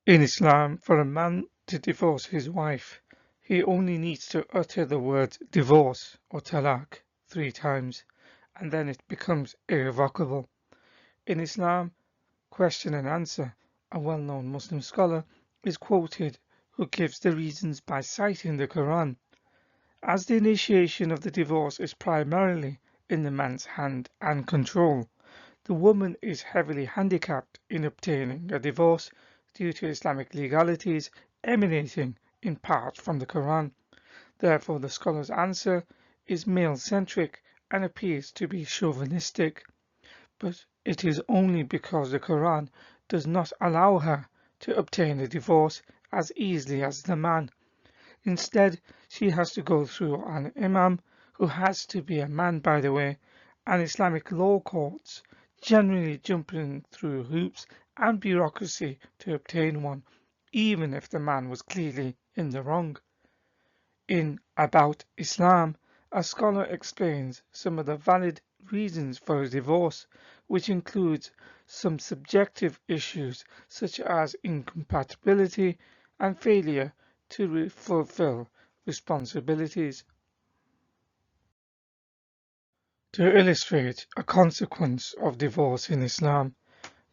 In Islam, for a man to divorce his wife, he only needs to utter the word divorce or talaq 3 times, and then it becomes irrevocable. In Islam, Question and Answer, a well-known Muslim scholar, is quoted who gives the reasons by citing the Quran. As the initiation of the divorce is primarily in the man's hand and control, the woman is heavily handicapped in obtaining a divorce due to Islamic legalities emanating in part from the Quran. Therefore, the scholar's answer is male-centric and appears to be chauvinistic, but it is only because the Quran does not allow her to obtain a divorce as easily as the man. Instead, she has to go through an imam, who has to be a man by the way, and Islamic law courts, generally jumping through hoops and bureaucracy to obtain one, even if the man was clearly in the wrong. In About Islam, a scholar explains some of the valid reasons for a divorce, which includes some subjective issues such as incompatibility and failure to fulfill responsibilities. To illustrate a consequence of divorce in Islam,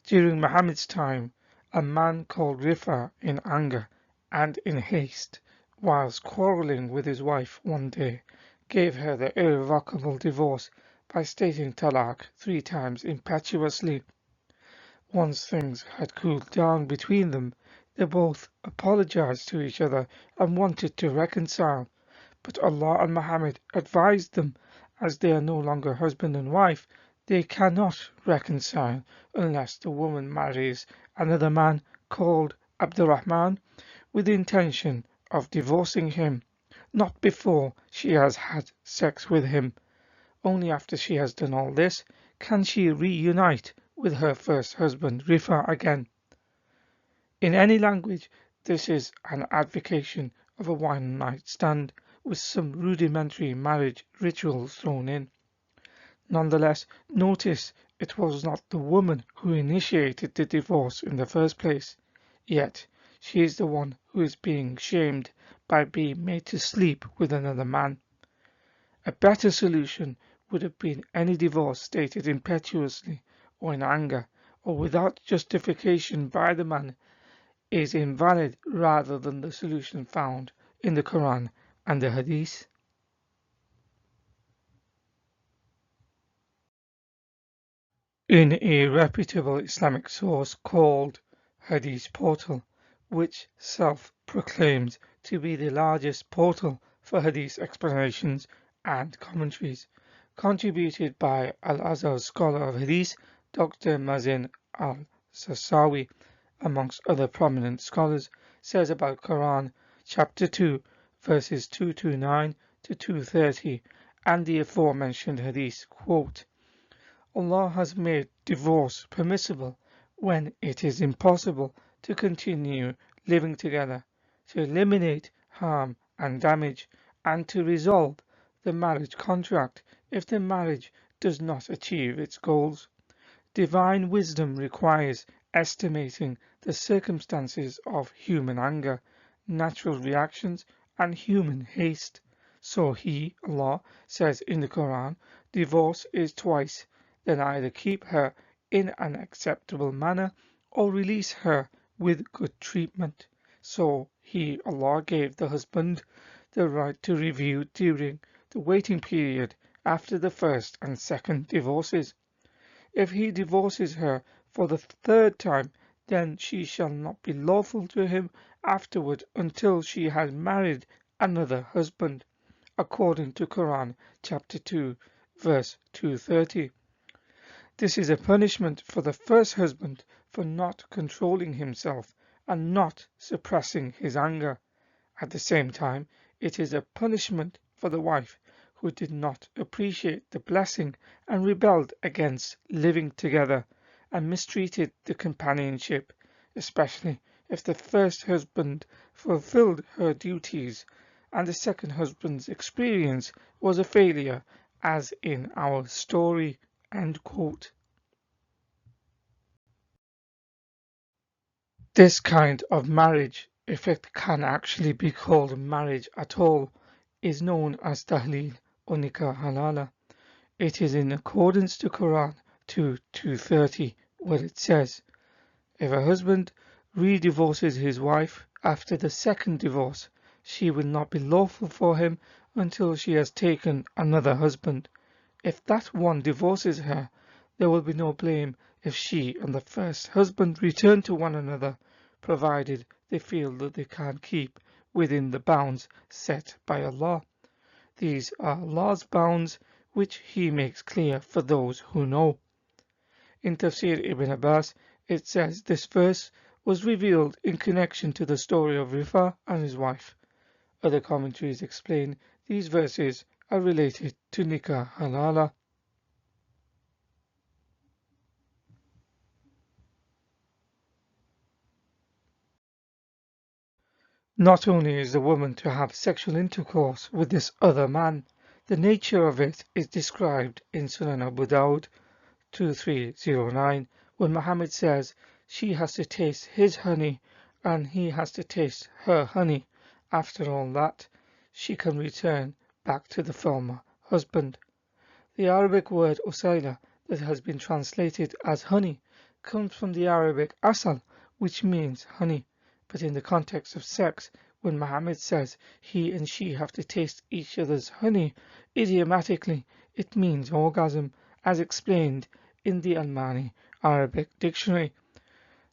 during Muhammad's time, a man called Rifa in anger and in haste, whilst quarrelling with his wife one day, gave her the irrevocable divorce by stating talaq 3 times impetuously. Once things had cooled down between them, they both apologized to each other and wanted to reconcile, but Allah and Muhammad advised them, as they are no longer husband and wife, they cannot reconcile unless the woman marries another man called Abdurrahman with the intention of divorcing him, not before she has had sex with him. Only after she has done all this can she reunite with her first husband Rifa again. In any language, this is an advocation of a one-night stand with some rudimentary marriage rituals thrown in. Nonetheless, notice it was not the woman who initiated the divorce in the first place, yet she is the one who is being shamed by being made to sleep with another man. A better solution would have been any divorce stated impetuously or in anger or without justification by the man is invalid rather than the solution found in the Quran and the Hadith. In a reputable Islamic source called Hadith Portal, which self-proclaims to be the largest portal for Hadith explanations and commentaries, contributed by Al-Azhar scholar of Hadith Dr. Mazin al-Sasawi, amongst other prominent scholars, says about Quran chapter 2 verses 229 to 230 and the aforementioned Hadith, quote, Allah has made divorce permissible when it is impossible to continue living together, to eliminate harm and damage, and to resolve the marriage contract if the marriage does not achieve its goals. Divine wisdom requires estimating the circumstances of human anger, natural reactions, and human haste. So He, Allah, says in the Quran, divorce is twice, then either keep her in an acceptable manner or release her with good treatment. So He, Allah, gave the husband the right to review during the waiting period after the first and second divorces. If he divorces her for the third time, then she shall not be lawful to him afterward until she has married another husband, according to Quran chapter 2 verse 230. This is a punishment for the first husband for not controlling himself and not suppressing his anger. At the same time, it is a punishment for the wife who did not appreciate the blessing and rebelled against living together and mistreated the companionship, especially if the first husband fulfilled her duties and the second husband's experience was a failure, as in our story. End quote. This kind of marriage, if it can actually be called marriage at all, is known as tahleel or Nikah Halalah. It is in accordance to Quran 2:230, where it says, if a husband re-divorces his wife after the second divorce, she will not be lawful for him until she has taken another husband. If that one divorces her, there will be no blame if she and the first husband return to one another, provided they feel that they can keep within the bounds set by Allah. These are Allah's bounds, which He makes clear for those who know. In Tafsir Ibn Abbas, it says this verse was revealed in connection to the story of Rifa and his wife. Other commentaries explain these verses are related to Nikah Halalah. Not only is the woman to have sexual intercourse with this other man, the nature of it is described in Sunan Abu Dawud 2309, when Muhammad says she has to taste his honey and he has to taste her honey. After all that, she can return back to the former husband. The Arabic word usayla that has been translated as honey comes from the Arabic asal, which means honey, but in the context of sex, when Muhammad says he and she have to taste each other's honey, idiomatically it means orgasm, as explained in the Almani Arabic dictionary.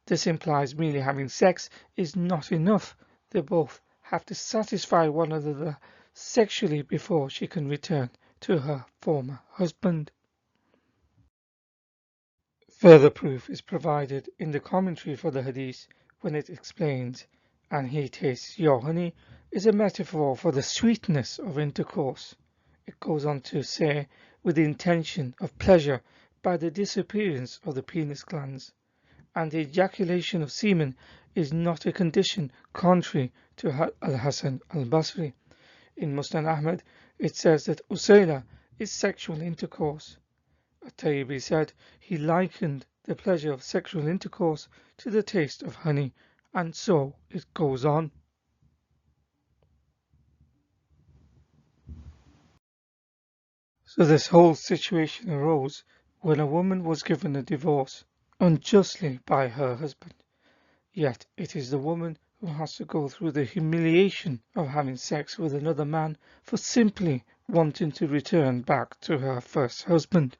This implies merely having sex is not enough. They both have to satisfy one another sexually before she can return to her former husband. Further proof is provided in the commentary for the hadith when it explains, and he tastes your honey is a metaphor for the sweetness of intercourse. It goes on to say, with the intention of pleasure by the disappearance of the penis glands, and the ejaculation of semen is not a condition contrary to Al-Hasan al-Basri. In Musnad Ahmad, it says that usayla is sexual intercourse. At-Tayyibi said he likened the pleasure of sexual intercourse to the taste of honey, and so it goes on. So this whole situation arose when a woman was given a divorce unjustly by her husband. Yet it is the woman who has to go through the humiliation of having sex with another man for simply wanting to return back to her first husband.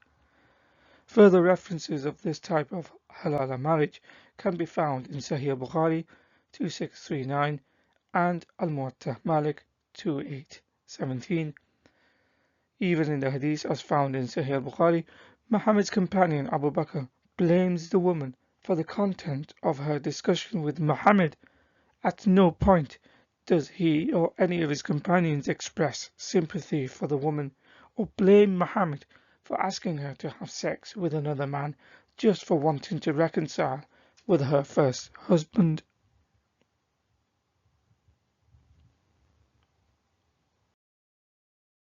Further references of this type of halal marriage can be found in Sahih Bukhari 2639 and Al-Muwatta Malik 2817. Even in the hadith as found in Sahih Bukhari, Muhammad's companion Abu Bakr blames the woman for the content of her discussion with Muhammad. At no point does he or any of his companions express sympathy for the woman or blame Muhammad for asking her to have sex with another man just for wanting to reconcile with her first husband.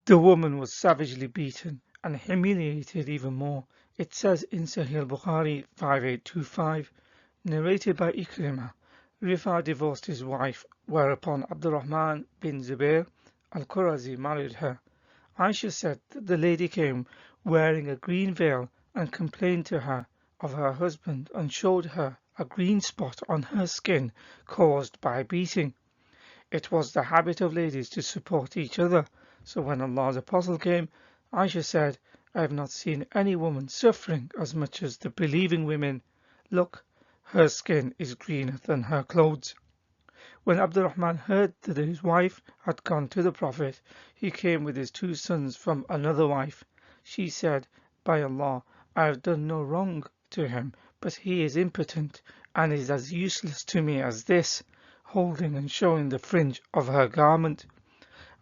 The woman was savagely beaten and humiliated even more. It says in Sahih Bukhari 5825, narrated by Ikrimah, Rifa divorced his wife, whereupon Abdurrahman bin Zubair al-Qurazi married her. Aisha said that the lady came wearing a green veil and complained to her of her husband and showed her a green spot on her skin caused by beating. It was the habit of ladies to support each other, so when Allah's apostle came, Aisha said, I have not seen any woman suffering as much as the believing women. Look, her skin is greener than her clothes. When Abdurrahman heard that his wife had gone to the Prophet, he came with his 2 sons from another wife. She said, "By Allah, I have done no wrong to him, but he is impotent, and is as useless to me as this," holding and showing the fringe of her garment.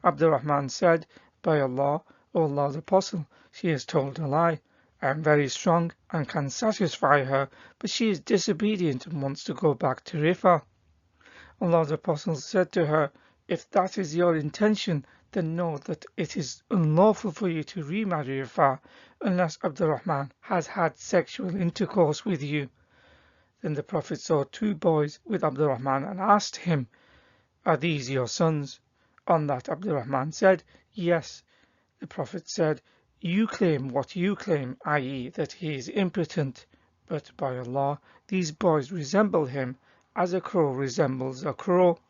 Abdurrahman said, "By Allah, O Allah's Apostle, she has told a lie. I am very strong and can satisfy her, but she is disobedient and wants to go back to Rifah." Allah's Apostle said to her, "If that is your intention, then know that it is unlawful for you to remarry Rifah unless Abdurrahman has had sexual intercourse with you." Then the Prophet saw 2 boys with Abdurrahman and asked him, "Are these your sons?" On that Abdurrahman said, "Yes." The Prophet said, "You claim what you claim, i.e. that he is impotent, but by Allah, these boys resemble him as a crow resembles a crow."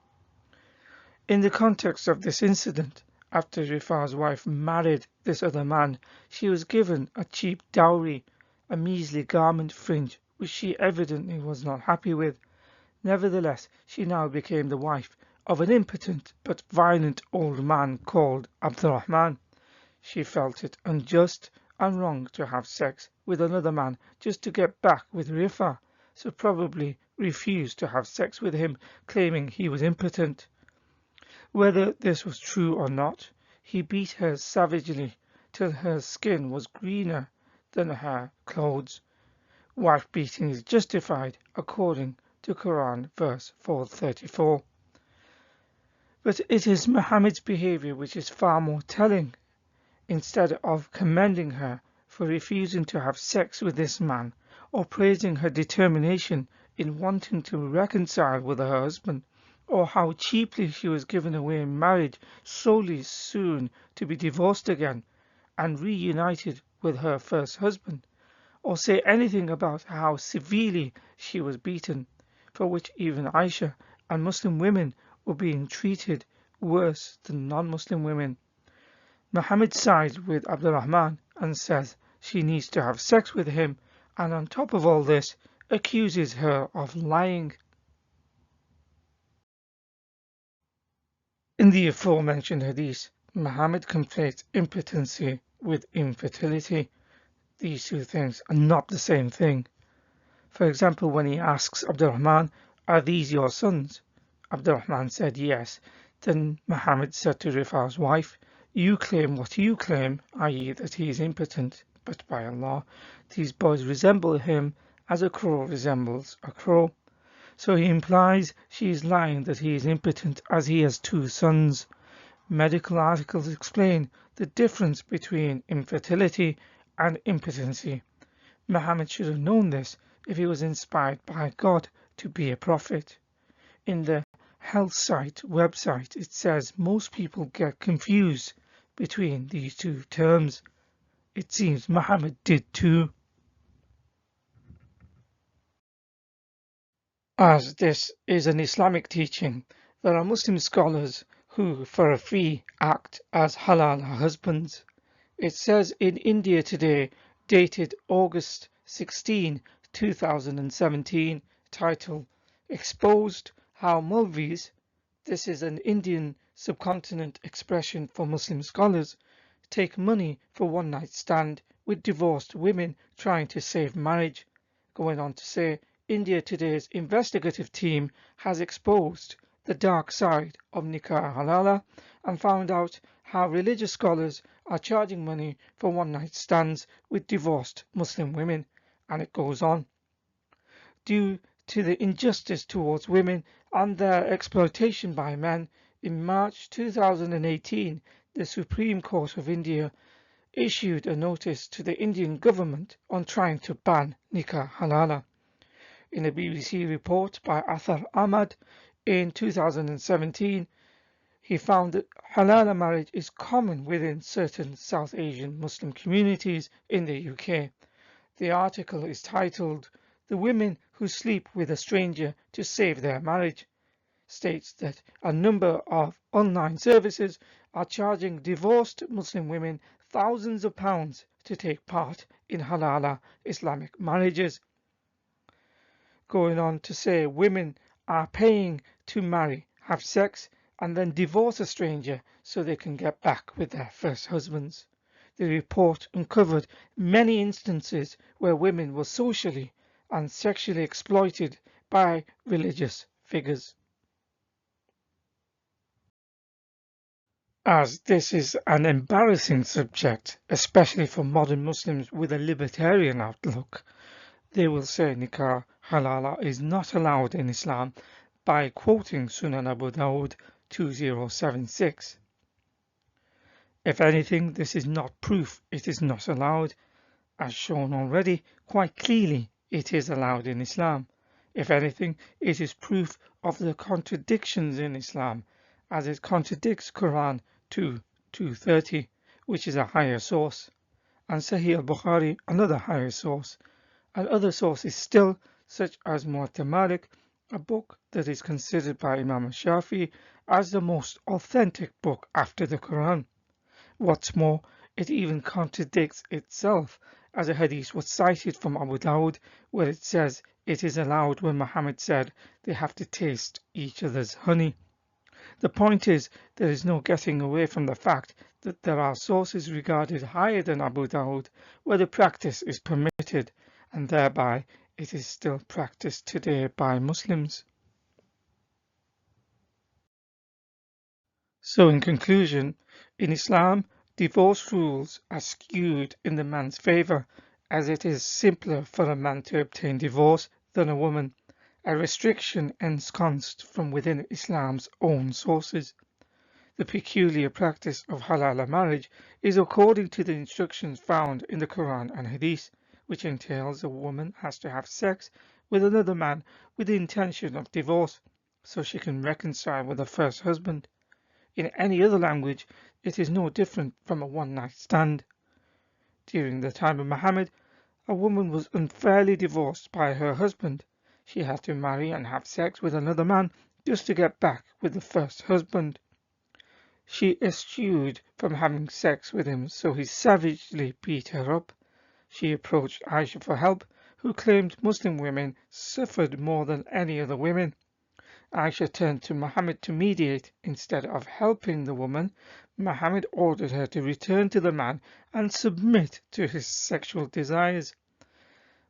In the context of this incident, after Rifah's wife married this other man, she was given a cheap dowry, a measly garment fringe, which she evidently was not happy with. Nevertheless, she now became the wife of an impotent but violent old man called Abdurrahman. She felt it unjust and wrong to have sex with another man just to get back with Rifah, so probably refused to have sex with him, claiming he was impotent. Whether this was true or not, he beat her savagely till her skin was greener than her clothes. Wife beating is justified according to Quran verse 434. But it is Muhammad's behavior which is far more telling. Instead of commending her for refusing to have sex with this man, or praising her determination in wanting to reconcile with her husband, or how cheaply she was given away in marriage solely soon to be divorced again and reunited with her first husband, or say anything about how severely she was beaten, for which even Aisha and Muslim women were being treated worse than non-Muslim women. Muhammad sides with Abdurrahman and says she needs to have sex with him, and on top of all this, accuses her of lying. In the aforementioned hadith, Muhammad conflates impotency with infertility. These 2 things are not the same thing. For example, when he asks Abdurrahman, "Are these your sons?" Abdurrahman said yes. Then Muhammad said to Rifah's wife, "You claim what you claim, i.e. that he is impotent, but by Allah, these boys resemble him as a crow resembles a crow." So he implies she is lying that he is impotent as he has 2 sons. Medical articles explain the difference between infertility and impotency. Muhammad should have known this if he was inspired by God to be a prophet. In the health site website, it says most people get confused between these 2 terms. It seems Muhammad did too. As this is an Islamic teaching, there are Muslim scholars who, for a fee, act as halal husbands. It says in India Today, dated August 16, 2017, titled "Exposed How Mulvis," this is an Indian subcontinent expression for Muslim scholars, take money for one-night stand with divorced women trying to save marriage. Going on to say, India Today's investigative team has exposed the dark side of Nikah Halalah and found out how religious scholars are charging money for one-night stands with divorced Muslim women, and it goes on. Due to the injustice towards women and their exploitation by men, in March 2018, the Supreme Court of India issued a notice to the Indian government on trying to ban Nikah Halalah. In a BBC report by Athar Ahmad in 2017, he found that halal marriage is common within certain South Asian Muslim communities in the UK. The article is titled "The Women Who Sleep with a Stranger to Save Their Marriage," states that a number of online services are charging divorced Muslim women thousands of pounds to take part in halal Islamic marriages. going on to say women are paying to marry, have sex, and then divorce a stranger so they can get back with their first husbands. The report uncovered many instances where women were socially and sexually exploited by religious figures. As this is an embarrassing subject, especially for modern Muslims with a libertarian outlook, they will say Nikah Halalah is not allowed in Islam by quoting Sunan Abu Dawud 2076. If anything, this is not proof it is not allowed. As shown already, quite clearly it is allowed in Islam. If anything, it is proof of the contradictions in Islam, as it contradicts Quran 2:230, which is a higher source, and Sahih al-Bukhari, another higher source, and other sources still, such as Muwatta Malik, a book that is considered by Imam Shafi as the most authentic book after the Quran. What's more, it even contradicts itself, as a hadith was cited from Abu Dawud where it says it is allowed when Muhammad said they have to taste each other's honey. The point is, there is no getting away from the fact that there are sources regarded higher than Abu Dawud where the practice is permitted, and thereby it is still practiced today by Muslims. So in conclusion, in Islam, divorce rules are skewed in the man's favour, as it is simpler for a man to obtain divorce than a woman, a restriction ensconced from within Islam's own sources. The peculiar practice of halal marriage is according to the instructions found in the Quran and Hadith, which entails a woman has to have sex with another man with the intention of divorce, so she can reconcile with her first husband. In any other language, it is no different from a one-night stand. During the time of Muhammad, a woman was unfairly divorced by her husband. She had to marry and have sex with another man just to get back with the first husband. She eschewed from having sex with him, so he savagely beat her up. She approached Aisha for help, who claimed Muslim women suffered more than any other women. Aisha turned to Muhammad to mediate. Instead of helping the woman, Muhammad ordered her to return to the man and submit to his sexual desires.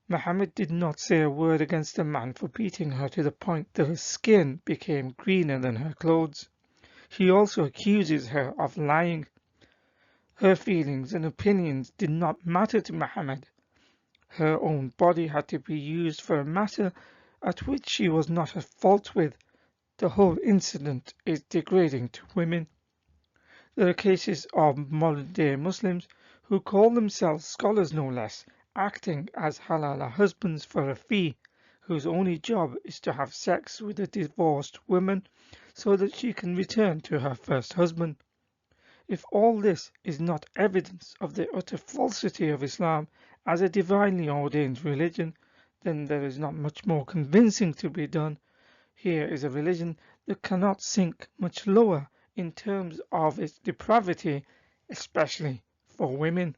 Muhammad did not say a word against the man for beating her to the point that her skin became greener than her clothes. He also accuses her of lying. Her feelings and opinions did not matter to Muhammad. Her own body had to be used for a matter at which she was not at fault with. The whole incident is degrading to women. There are cases of modern-day Muslims who call themselves scholars no less, acting as halal husbands for a fee, whose only job is to have sex with a divorced woman so that she can return to her first husband. If all this is not evidence of the utter falsity of Islam as a divinely ordained religion, then there is not much more convincing to be done. Here is a religion that cannot sink much lower in terms of its depravity, especially for women.